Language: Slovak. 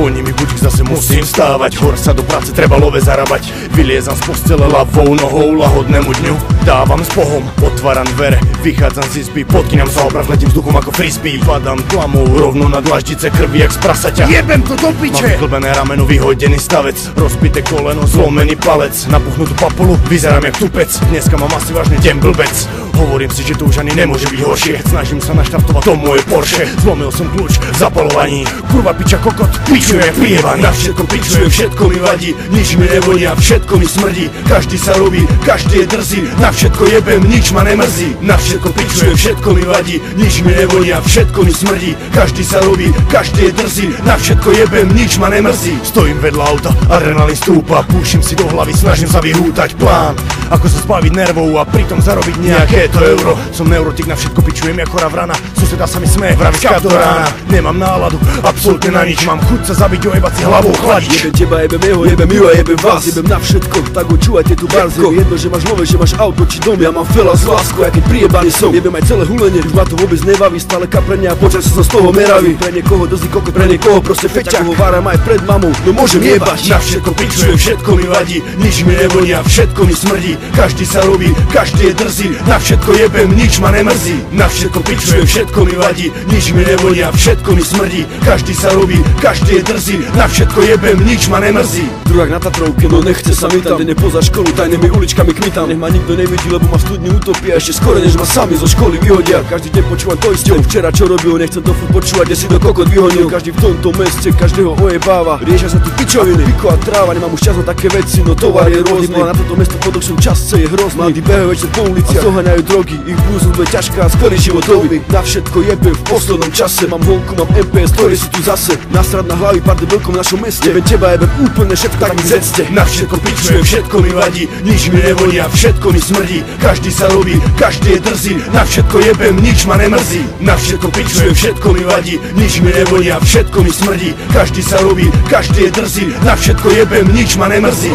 Zvoní mi budík, zase musím vstávať. Hor sa do práce, treba love zarábať. Vyliezam z postele ľavou nohou lahodnému dňu. Dávam s Bohom, otváram dvere, vychádzam z izby, podkýňam sa obraz, letím vzduchom ako frisbee. Padám tlamou rovno na dlaždice krvi jak z prasaťa. Jebem to do piče! Mám vyklbené rameno, vyhodený stavec, rozbité koleno, zlomený palec, napuchnutú papulu, vyzerám jak tupec. Dneska mám asi vážne deň blbec. Hovorím si, že to už ani nemôže byť horšie. Snažím sa naštartovať to moje Porsche. Zlomil som kľúč v zapalovaní. Kurva piča kokot, pičuje prievaný. Na všetko pičuje, všetko mi vadí. Nič mi nevonia, všetko mi smrdí. Každý sa robí, každý je drzý. Na všetko jebem, nič ma nemrzí. Na všetko pičuje, všetko mi vadí. Nič mi nevonia, všetko mi smrdí. Každý sa robí, každý je drzý. Na všetko jebem, nič ma nemrzí. Stojím vedľa auta, adrenalín stúpa. Púšim si do hlavy, snažím sa vyhútať plán. Ako sa zbaviť nervov a pritom zarobiť nejaké to euro. Som neurotik, na všetko pičujem ako ravrana. Suseda sa mi smeje, vravička do rána. Nemám náladu, absolútne na nič. Mám chuť sa zabiť, ojebať si hlavou chladič. Jebem teba, jebem jeho, jebem ju a jebem vás. Jebem na všetko, tak počúvajte tu barze. Jedno, že máš love, že máš auto či dom. Ja mám fela z lásku, ja keď priebaný som. Jebem aj celé hulenie, už ma to vôbec nebaví. Stále kaprenia a počas sa z toho meravý. Pre niekoho drzý kokot, pre niekoho proste feťak. Koho váram aj pred mamou, no môžem jebať. Na všetko pičujem, všetko mi vadí. Nič mi nevonia, všetko mi smrdí. Každý sa robí, každý je drzý. Na všetko jebem, nič ma nemrzí. Na všetko pičujem, všetko mi vadí. Nič mi nevonia, všetko mi smrdí. Každý sa robí, každý je drzý. Na všetko jebem, nič ma nemrzí. Druhák na Tatrovke, no nechce sa mi tam. Denne poza školu, tajnými uličkami kmitám. Nech ma nikto nevidí, lebo ma v studni utopia. Ešte skoro, než ma sami zo školy vyhodia. Každý deň počúvam to isté. Včera čo robil, nechcem to furt počúvať, kde si do kokot vyhonil. Každý v tomto meste, každého ojebáva. Riešia sa tu pičoviny, piko a tráva. Nemám už čas na také veci, no tovar je rôzny. A na toto mesto podokšom časce je hrozný. Mladí behajú večer po ulici a zohaňajú drogy. Ich budúcnosť bude ťažká a skvelý životový. Na všetko jebem v poslednom čase. Mám holku, mám MPS, ktorí sú tu zase. Nasrad na hlavy pár debilkom v našom meste. Jebem teba, jebem úplne všetko, tak mi zecte. Na všetko pičujem, všetko mi vadí. Nič mi nevonia, všetko mi smrdí. Každý sa robí, každý je drzý. Na všetko jebem, nič ma nemrzí. Na všetko pičujem, všetko mi vadí. Nič mi nevonia, všetko mi smrdí. Každý sa robí, každý je drzý. Na všetko jebem, nič ma nemrzí.